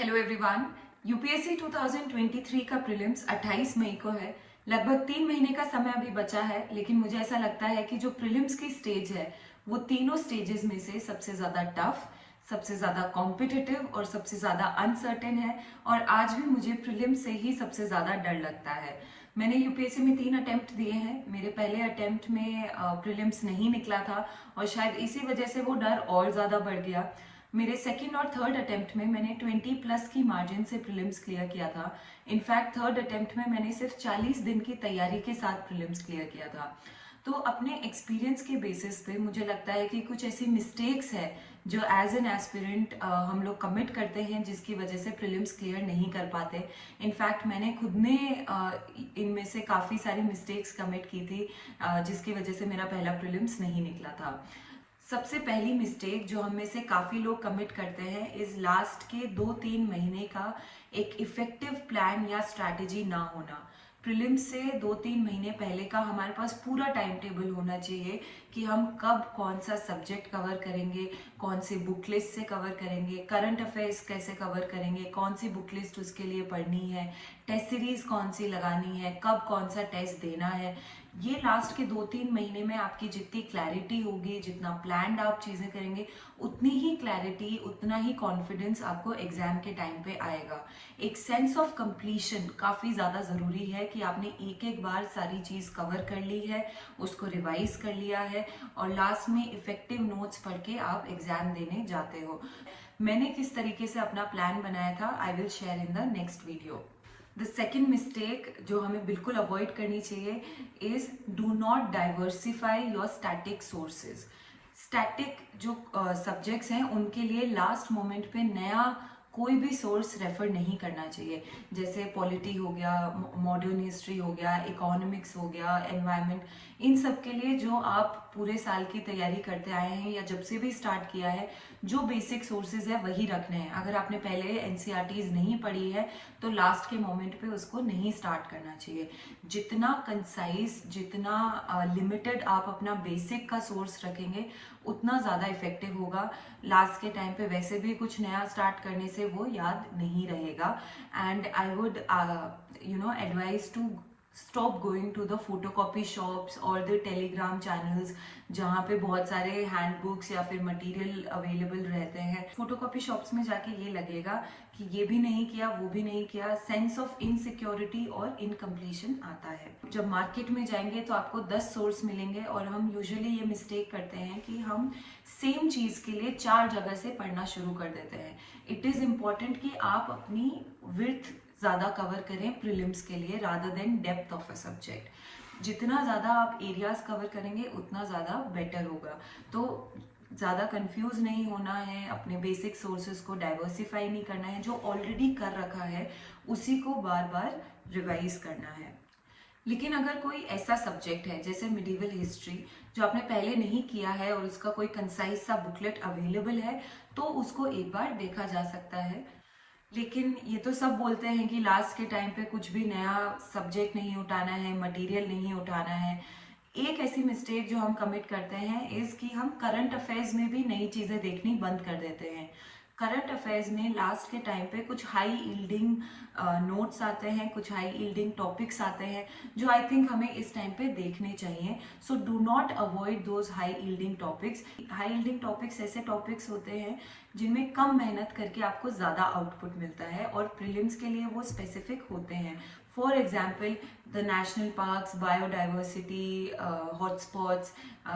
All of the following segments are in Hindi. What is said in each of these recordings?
Hello everyone. यूपीएससी 2023 का प्रीलिम्स 28 मई को है। लगभग 3 महीने का समय अभी बचा है, लेकिन मुझे ऐसा लगता है कि जो प्रीलिम्स की स्टेज है वो तीनों स्टेजेस में से सबसे ज़्यादा टफ, सबसे ज़्यादा कॉम्पिटिटिव और सबसे ज़्यादा अनसर्टेन है। और आज भी मुझे प्रीलिम्स से ही सबसे ज़्यादा डर लगता है। मैंने यूपीएससी में 3 अटेम्प्ट दिए हैं। मेरे पहले अटेम्प्ट में प्रीलिम्स नहीं निकला था और शायद इसी वजह से वो डर और ज़्यादा बढ़ गया। मेरे सेकंड और थर्ड अटेम्प्ट में मैंने 20 प्लस की मार्जिन से प्रीलिम्स क्लियर किया था। इनफैक्ट थर्ड अटेम्प्ट में मैंने सिर्फ 40 दिन की तैयारी के साथ प्रीलिम्स क्लियर किया था। तो अपने एक्सपीरियंस के बेसिस पे मुझे लगता है कि कुछ ऐसी मिस्टेक्स है जो एज एन एस्पिरेंट हम लोग कमिट करते हैं, जिसकी वजह से प्रीलिम्स क्लियर नहीं कर पाते। इनफैक्ट मैंने खुद ने इनमें से काफ़ी सारी मिस्टेक्स कमिट की थी, जिसकी वजह से मेरा पहला प्रीलिम्स नहीं निकला था। सबसे पहली मिस्टेक जो हम में से काफ़ी लोग कमिट करते हैं इस लास्ट के 2-3 महीने का एक इफेक्टिव प्लान या स्ट्रैटेजी ना होना। प्रीलिम्स से 2-3 महीने पहले का हमारे पास पूरा टाइम टेबल होना चाहिए कि हम कब कौन सा सब्जेक्ट कवर करेंगे, कौन सी बुक लिस्ट से कवर करेंगे, करंट अफेयर्स कैसे कवर करेंगे, कौन सी बुक लिस्ट उसके लिए पढ़नी है, टेस्ट सीरीज कौन सी लगानी है, कब कौन सा टेस्ट देना है। ये लास्ट के 2-3 महीने में आपकी जितनी क्लैरिटी होगी, जितना प्लान्ड आप चीज़ें करेंगे, उतनी ही क्लैरिटी, उतना ही कॉन्फिडेंस आपको एग्जाम के टाइम पे आएगा। एक सेंस ऑफ कंप्लीशन काफ़ी ज़्यादा ज़रूरी है कि आपने एक एक बार सारी चीज़ कवर कर ली है, उसको रिवाइज कर लिया है और लास्ट में इफेक्टिव नोट्स पढ़ के आप एग्जाम देने जाते हो। मैंने किस तरीके से अपना प्लान बनाया था, आई will share in the next video. The second mistake जो हमें बिल्कुल अवॉइड करनी चाहिए is do not diversify your static sources. Static जो सब्जेक्ट्स हैं उनके लिए लास्ट मोमेंट पे नया कोई भी सोर्स रेफर नहीं करना चाहिए। जैसे पॉलिटी हो गया, मॉडर्न हिस्ट्री हो गया, इकोनॉमिक्स हो गया, एनवायरनमेंट, इन सब के लिए जो आप पूरे साल की तैयारी करते आए हैं या जब से भी स्टार्ट किया है, जो बेसिक सोर्सेज है वही रखने हैं। अगर आपने पहले एनसीईआरटीज नहीं पढ़ी है तो लास्ट के मोमेंट पे उसको नहीं स्टार्ट करना चाहिए। जितना कंसाइज, जितना लिमिटेड आप अपना बेसिक का सोर्स रखेंगे उतना ज़्यादा इफेक्टिव होगा। लास्ट के टाइम पे वैसे भी कुछ नया स्टार्ट करने से वो याद नहीं रहेगा। And I would advise to stop going to the photocopy shops और द टेलीग्राम चैनल्स जहाँ पे बहुत सारे हैंड बुक्स या फिर मटेरियल अवेलेबल रहते हैं। फोटोकॉपी शॉप्स में जाके ये लगेगा कि ये भी नहीं किया, वो भी नहीं किया, सेंस ऑफ इनसिक्योरिटी और इनकम्प्लीशन आता है। जब मार्केट में जाएंगे तो आपको 10 सोर्स मिलेंगे और हम यूजुअली ये मिस्टेक करते हैं कि हम सेम चीज के लिए 4 जगह से पढ़ना शुरू कर देते हैं। इट इज इम्पॉर्टेंट कि आप अपनी विड्थ ज़्यादा कवर करें प्रीलिम्स के लिए rather than depth of a subject. जितना ज़्यादा आप एरियाज कवर करेंगे उतना ज़्यादा बेटर होगा। तो ज़्यादा कंफ्यूज नहीं होना है, अपने बेसिक सोर्सेज को डाइवर्सिफाई नहीं करना है, जो ऑलरेडी कर रखा है उसी को बार बार रिवाइज करना है। लेकिन अगर कोई ऐसा सब्जेक्ट है जैसे मिडिवल हिस्ट्री जो आपने पहले नहीं किया है और उसका कोई कंसाइज सा बुकलेट अवेलेबल है तो उसको एक बार देखा जा सकता है। लेकिन ये तो सब बोलते हैं कि लास्ट के टाइम पे कुछ भी नया सब्जेक्ट नहीं उठाना है, मटेरियल नहीं उठाना है। एक ऐसी मिस्टेक जो हम कमिट करते हैं इज कि हम करंट अफेयर्स में भी नई चीज़ें देखनी बंद कर देते हैं। करंट अफेयर्स में लास्ट के टाइम पे कुछ हाई यील्डिंग नोट्स आते हैं, कुछ हाई यील्डिंग टॉपिक्स आते हैं जो आई थिंक हमें इस टाइम पे देखने चाहिए। So do not avoid those high yielding topics. High yielding topics ऐसे टॉपिक्स होते हैं जिनमें कम मेहनत करके आपको ज़्यादा आउटपुट मिलता है और प्रीलिम्स के लिए वो स्पेसिफिक होते हैं। For example the national parks, biodiversity, hotspots,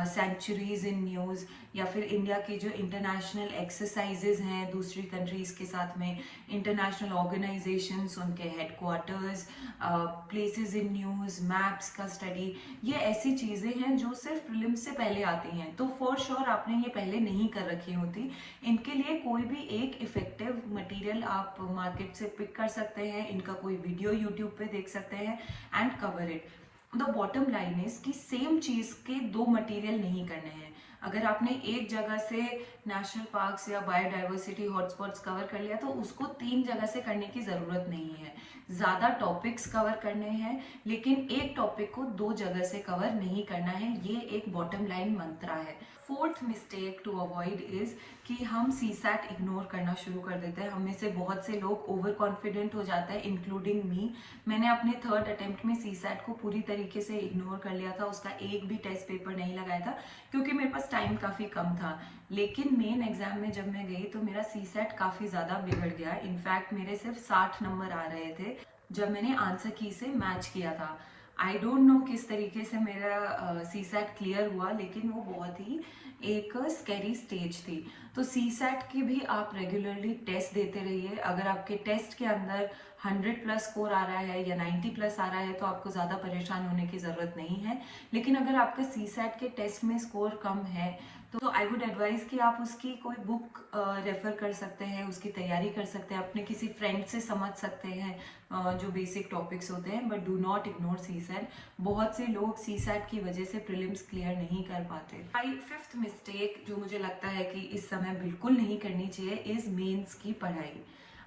sanctuaries in news, या फिर इंडिया की जो इंटरनेशनल एक्सरसाइजेज हैं दूसरी कंट्रीज के साथ में, इंटरनेशनल ऑर्गेनाइजेशंस, उनके headquarters, places in news, maps का स्टडी, ये ऐसी चीज़ें हैं जो सिर्फ प्रीलिम्स से पहले आती हैं। तो फॉर श्योर आपने ये पहले नहीं कर रखी होती। इनके लिए कोई भी एक इफेक्टिव मटेरियल आप मार्केट से पिक कर सकते हैं, इनका कोई वीडियो यूट्यूब पे देख सकते हैं and cover it. The bottom line is कि सेम चीज के 2 मटेरियल नहीं करने हैं। अगर आपने एक जगह से नेशनल पार्क्स या बायोडाइवर्सिटी हॉटस्पॉट्स कवर कर लिया तो उसको 3 जगह से करने की जरूरत नहीं है। ज्यादा टॉपिक्स कवर करने हैं लेकिन एक टॉपिक को 2 जगह से कवर नहीं करना है। ये एक बॉटम लाइन मंत्रा है। Fourth mistake to avoid is कि हम सी सैट इग्नोर करना शुरू कर देते हैं। हम में से बहुत से लोग ओवर कॉन्फिडेंट हो जाते हैं, इंक्लूडिंग मी। मैंने अपने थर्ड अटेम्प्ट में सी सैट को पूरी तरीके से इग्नोर कर लिया था, उसका एक भी टेस्ट पेपर नहीं लगाया था क्योंकि मेरे पास टाइम काफ़ी कम था। लेकिन मेन एग्जाम में जब मैं गई तो मेरा सी सैट काफ़ी ज़्यादा बिगड़ गया। इनफैक्ट मेरे सिर्फ 60 नंबर आ रहे थे जब मैंने आंसर की से मैच किया था। आई डोंट नो किस तरीके से मेरा सी सैट क्लियर हुआ, लेकिन वो बहुत ही एक स्कैरी स्टेज थी। तो सी सैट की भी आप रेगुलरली टेस्ट देते रहिए। अगर आपके टेस्ट के अंदर 100 प्लस स्कोर आ रहा है या 90 प्लस आ रहा है तो आपको ज़्यादा परेशान होने की ज़रूरत नहीं है। लेकिन अगर आपका सी सैट के टेस्ट में स्कोर कम है तो आई वुड एडवाइज कि आप उसकी कोई बुक रेफर कर सकते हैं, उसकी तैयारी कर सकते हैं, अपने किसी फ्रेंड से समझ सकते हैं जो बेसिक टॉपिक्स होते हैं। But do not ignore CSAT. बहुत से लोग सी सैट की वजह से प्रीलिम्स क्लियर नहीं कर पाते। फिफ्थ मिस्टेक जो मुझे लगता है कि इस समय बिल्कुल नहीं करनी चाहिए इज मेंस की पढ़ाई।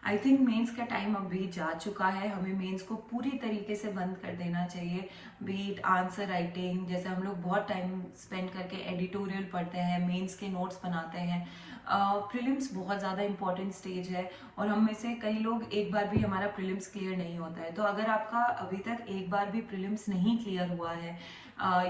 आई थिंक मेंस का टाइम अभी जा चुका है। हमें मेंस को पूरी तरीके से बंद कर देना चाहिए। बीट आंसर राइटिंग, जैसे हम लोग बहुत टाइम स्पेंड करके एडिटोरियल पढ़ते हैं, मेंस के नोट्स बनाते हैं। प्रीलिम्स बहुत ज़्यादा इंपॉर्टेंट स्टेज है और हम में से कई लोग एक बार भी हमारा प्रीलिम्स क्लियर नहीं होता है। तो अगर आपका अभी तक एक बार भी प्रीलिम्स नहीं क्लियर हुआ है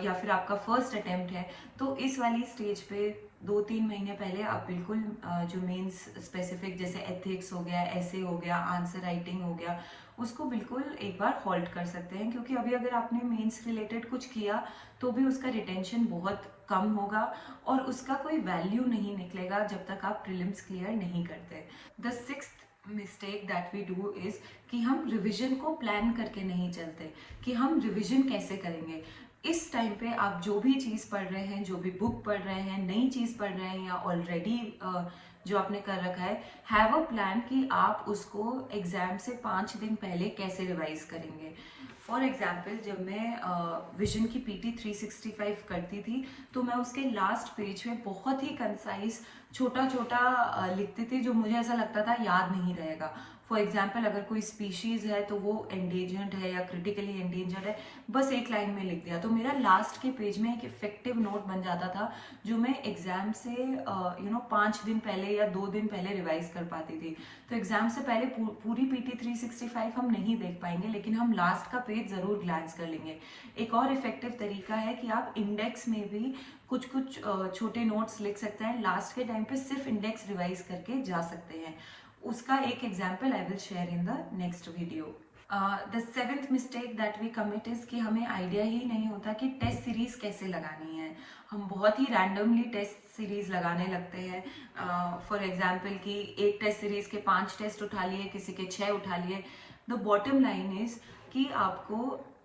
या फिर आपका फर्स्ट अटेम्प्ट है तो इस वाली स्टेज पे 2-3 महीने पहले आप बिल्कुल जो मेंस स्पेसिफिक जैसे एथिक्स हो गया, ऐसे हो गया, आंसर राइटिंग हो गया, उसको बिल्कुल एक बार हॉल्ट कर सकते हैं। क्योंकि अभी अगर आपने मेंस रिलेटेड कुछ किया तो भी उसका रिटेंशन बहुत कम होगा और उसका कोई वैल्यू नहीं निकलेगा जब तक आप प्रीलिम्स क्लियर नहीं करते। The sixth mistake that we do is कि हम रिविजन को प्लान करके नहीं चलते कि हम रिविजन कैसे करेंगे। इस टाइम पे आप जो भी चीज़ पढ़ रहे हैं, जो भी बुक पढ़ रहे हैं, नई चीज़ पढ़ रहे हैं या ऑलरेडी जो आपने कर रखा है, हैव अ प्लान कि आप उसको एग्जाम से 5 दिन पहले कैसे रिवाइज करेंगे। फॉर एग्जाम्पल, जब मैं विजन की PT 365 करती थी तो मैं उसके लास्ट पेज में बहुत ही कंसाइज छोटा छोटा लिखती थी जो मुझे ऐसा लगता था याद नहीं रहेगा। फॉर एग्जाम्पल, अगर कोई स्पीशीज है तो वो एंडेंजर्ड है या क्रिटिकली एंडेंजर्ड है, बस एक लाइन में लिख दिया तो मेरा लास्ट के पेज में एक इफेक्टिव नोट बन जाता था जो मैं एग्जाम से 5 दिन पहले या 2 दिन पहले रिवाइज कर पाती थी। तो एग्जाम से पहले पूरी PT 365 हम नहीं देख पाएंगे लेकिन हम लास्ट का पेज जरूर ग्लैंस कर लेंगे। एक और इफेक्टिव तरीका है कि आप इंडेक्स में भी कुछ कुछ छोटे नोट्स लिख सकते हैं। लास्ट के टाइम पे सिर्फ इंडेक्स रिवाइज करके जा सकते हैं। उसका एक example I will share in the next video. The seventh mistake that we commit is कि हमें आइडिया ही नहीं होता कि टेस्ट सीरीज कैसे लगानी है। हम बहुत ही रैंडमली टेस्ट सीरीज लगाने लगते हैं। फॉर एग्जाम्पल कि एक टेस्ट सीरीज के 5 टेस्ट उठा लिए, किसी के 6 उठा लिए। द बॉटम लाइन इज कि आपको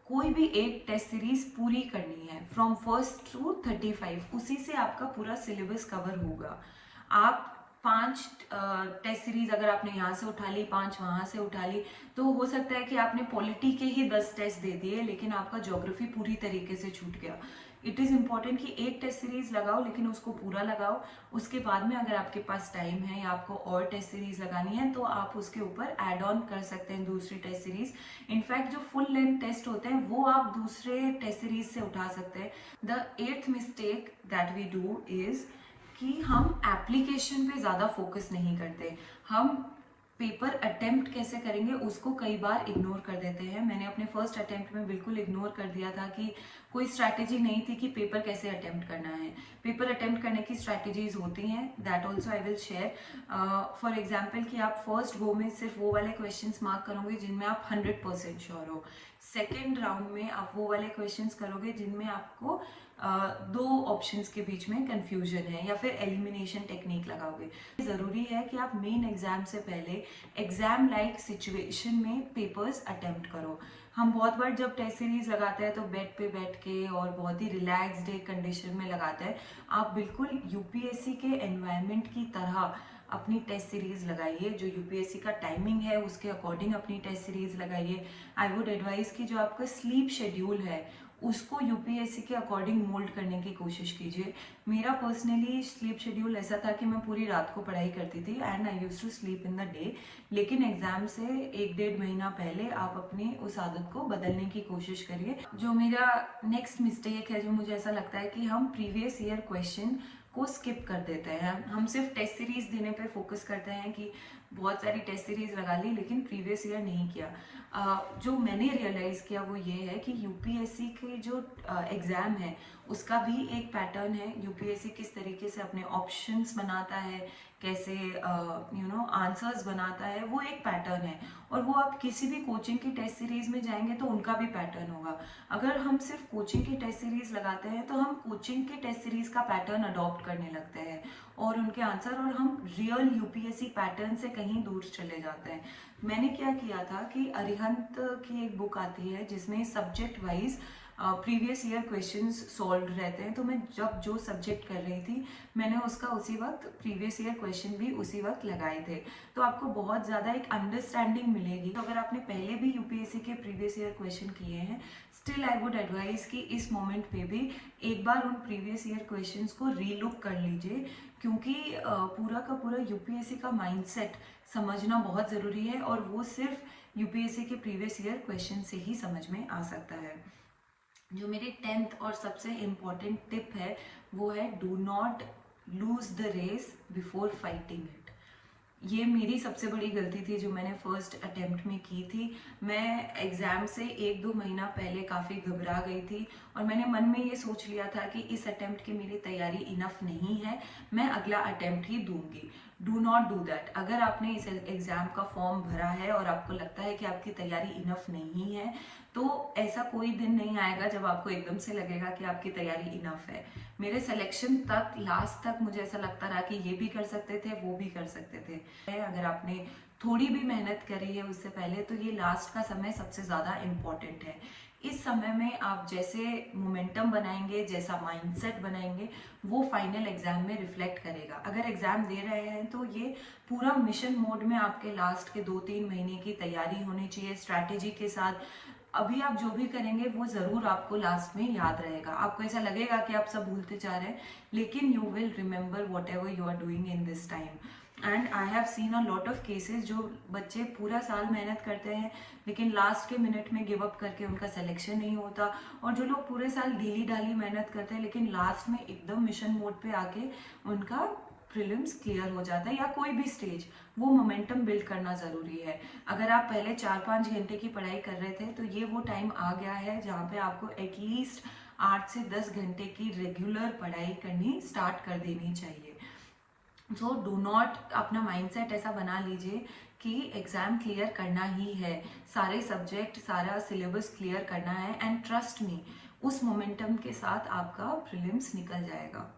कोई भी एक टेस्ट सीरीज पूरी करनी है फ्रॉम फर्स्ट टू 35, उसी से आपका पूरा सिलेबस कवर होगा। आप 5 टेस्ट सीरीज अगर आपने यहाँ से उठा ली, 5 वहां से उठा ली, तो हो सकता है कि आपने पॉलिटी के ही 10 टेस्ट दे दिए लेकिन आपका ज्योग्राफी पूरी तरीके से छूट गया। इट इज इम्पॉर्टेंट कि एक टेस्ट सीरीज लगाओ लेकिन उसको पूरा लगाओ। उसके बाद में अगर आपके पास टाइम है या आपको और टेस्ट सीरीज लगानी है तो आप उसके ऊपर एड ऑन कर सकते हैं दूसरी टेस्ट सीरीज। इनफैक्ट जो फुल लेंथ टेस्ट होते हैं वो आप दूसरे टेस्ट सीरीज से उठा सकते हैं। The 8th mistake that we do is कि हम एप्लीकेशन पे ज़्यादा फोकस नहीं करते। हम पेपर अटेम्प्ट कैसे करेंगे उसको कई बार इग्नोर कर देते हैं। मैंने अपने फर्स्ट अटेम्प्ट में बिल्कुल इग्नोर कर दिया था कि कोई स्ट्रैटेजी नहीं थी कि पेपर कैसे अटेम्प्ट करना है। पेपर अटेम्प्ट करने की स्ट्रैटेजीज होती हैं, that also I will share. For example कि आप फर्स्ट गो में सिर्फ वो वाले क्वेश्चंस मार्क करोगे जिनमें आप 100% श्योर हो। सेकेंड राउंड में आप वो वाले क्वेश्चंस करोगे जिनमें आपको दो ऑप्शंस के बीच में कंफ्यूजन है, या फिर एलिमिनेशन टेक्निक लगाओगे। जरूरी है कि आप मेन एग्जाम से पहले एग्जाम लाइक सिचुएशन में पेपर्स अटेम्प्ट करो। हम बहुत बार जब टेस्ट सीरीज लगाते हैं तो बेड पे बैठ के और बहुत ही रिलैक्स्ड एक कंडीशन में लगाते हैं। आप बिल्कुल यूपीएससी के एनवायरनमेंट की तरह अपनी टेस्ट सीरीज लगाइए। जो यूपीएससी का टाइमिंग है उसके अकॉर्डिंग अपनी टेस्ट सीरीज लगाइए। आई वुड एडवाइज कि जो आपका स्लीप शेड्यूल है उसको यूपीएससी के अकॉर्डिंग मोल्ड करने की कोशिश कीजिए। मेरा पर्सनली स्लीप शेड्यूल ऐसा था कि मैं पूरी रात को पढ़ाई करती थी and I used to sleep in the day. लेकिन एग्जाम से 1-1.5 महीना पहले आप अपनी उस आदत को बदलने की कोशिश करिए। जो मेरा नेक्स्ट मिस्टेक है, जो मुझे ऐसा लगता है कि हम प्रीवियस ईयर क्वेश्चन को स्किप कर देते हैं। हम सिर्फ टेस्ट सीरीज देने पे फोकस करते हैं कि बहुत सारी टेस्ट सीरीज लगा ली लेकिन प्रीवियस ईयर नहीं किया। जो मैंने रियलाइज किया वो ये है कि यूपीएससी के जो एग्जाम है उसका भी एक पैटर्न है। यूपीएससी किस तरीके से अपने ऑप्शंस बनाता है, कैसे आंसर्स बनाता है, वो एक पैटर्न है। और वो आप किसी भी कोचिंग की टेस्ट सीरीज में जाएंगे तो उनका भी पैटर्न होगा। अगर हम सिर्फ कोचिंग की टेस्ट सीरीज लगाते हैं तो हम कोचिंग के टेस्ट सीरीज का पैटर्न अडॉप्ट करने लगते हैं और उनके आंसर, और हम रियल यूपीएससी पैटर्न से कहीं दूर चले जाते हैं। मैंने क्या किया था कि अरिहंत की एक बुक आती है जिसमें subject wise previous year questions solve रहते हैं, तो मैं जब जो सब्जेक्ट कर रही थी मैंने उसका उसी वक्त प्रीवियस ईयर क्वेश्चन भी उसी वक्त लगाए थे। तो आपको बहुत ज़्यादा एक अंडरस्टैंडिंग मिलेगी। तो अगर आपने पहले भी यूपीएससी के प्रीवियस ईयर क्वेश्चन किए हैं, स्टिल आई वुड एडवाइज कि इस मोमेंट पे भी एक बार उन प्रीवियस ईयर क्वेश्चंस को रीलुक कर लीजिए, क्योंकि पूरा का पूरा यूपीएससी का माइंडसेट समझना बहुत ज़रूरी है और वो सिर्फ यूपीएससी के प्रीवियस ईयर क्वेश्चन से ही समझ में आ सकता है। जो मेरी 10th और सबसे इम्पॉर्टेंट टिप है वो है do not lose the race before fighting it. ये मेरी सबसे बड़ी गलती थी जो मैंने फर्स्ट अटेम्प्ट में की थी। मैं एग्ज़ाम से 1-2 महीना पहले काफ़ी घबरा गई थी और मैंने मन में ये सोच लिया था कि इस अटेम्प्ट की मेरी तैयारी इनफ नहीं है, मैं अगला अटेम्प्ट ही दूंगी। Do not do that. अगर आपने इस एग्ज़ाम का फॉर्म भरा है और आपको लगता है कि आपकी तैयारी इनफ नहीं है, तो ऐसा कोई दिन नहीं आएगा जब आपको एकदम से लगेगा कि आपकी तैयारी इनफ है। मेरे सिलेक्शन तक, लास्ट तक मुझे ऐसा लगता रहा कि ये भी कर सकते थे, वो भी कर सकते थे। अगर आपने थोड़ी भी मेहनत करी है उससे पहले तो ये लास्ट का समय सबसे ज़्यादा इम्पॉर्टेंट है। इस समय में आप जैसे मोमेंटम बनाएंगे, जैसा माइंडसेट बनाएंगे, वो फाइनल एग्जाम में रिफ्लेक्ट करेगा। अगर एग्जाम दे रहे हैं तो ये पूरा मिशन मोड में आपके लास्ट के 2-3 महीने की तैयारी होनी चाहिए स्ट्रैटेजी के साथ। अभी आप जो भी करेंगे वो ज़रूर आपको लास्ट में याद रहेगा। आपको ऐसा लगेगा कि आप सब भूलते जा रहे हैं, लेकिन you will remember whatever you are doing in this time. And I have seen a lot of cases जो बच्चे पूरा साल मेहनत करते हैं लेकिन लास्ट के मिनट में गिव अप करके उनका सिलेक्शन नहीं होता, और जो लोग पूरे साल ढीली ढाली मेहनत करते हैं लेकिन लास्ट में एकदम मिशन मोड पे आके उनका प्रीलिम्स क्लियर हो जाता है, या कोई भी स्टेज, वो मोमेंटम बिल्ड करना ज़रूरी है। अगर आप पहले 4-5 घंटे की पढ़ाई कर रहे थे तो ये वो टाइम आ गया है जहाँ पे आपको एटलीस्ट 8 से 10 घंटे की रेगुलर पढ़ाई करनी स्टार्ट कर देनी चाहिए। सो डू नॉट, अपना माइंडसेट ऐसा बना लीजिए कि एग्ज़ाम क्लियर करना ही है, सारे सब्जेक्ट, सारा सिलेबस क्लियर करना है, एंड ट्रस्ट मी, उस मोमेंटम के साथ आपका प्रीलिम्स निकल जाएगा।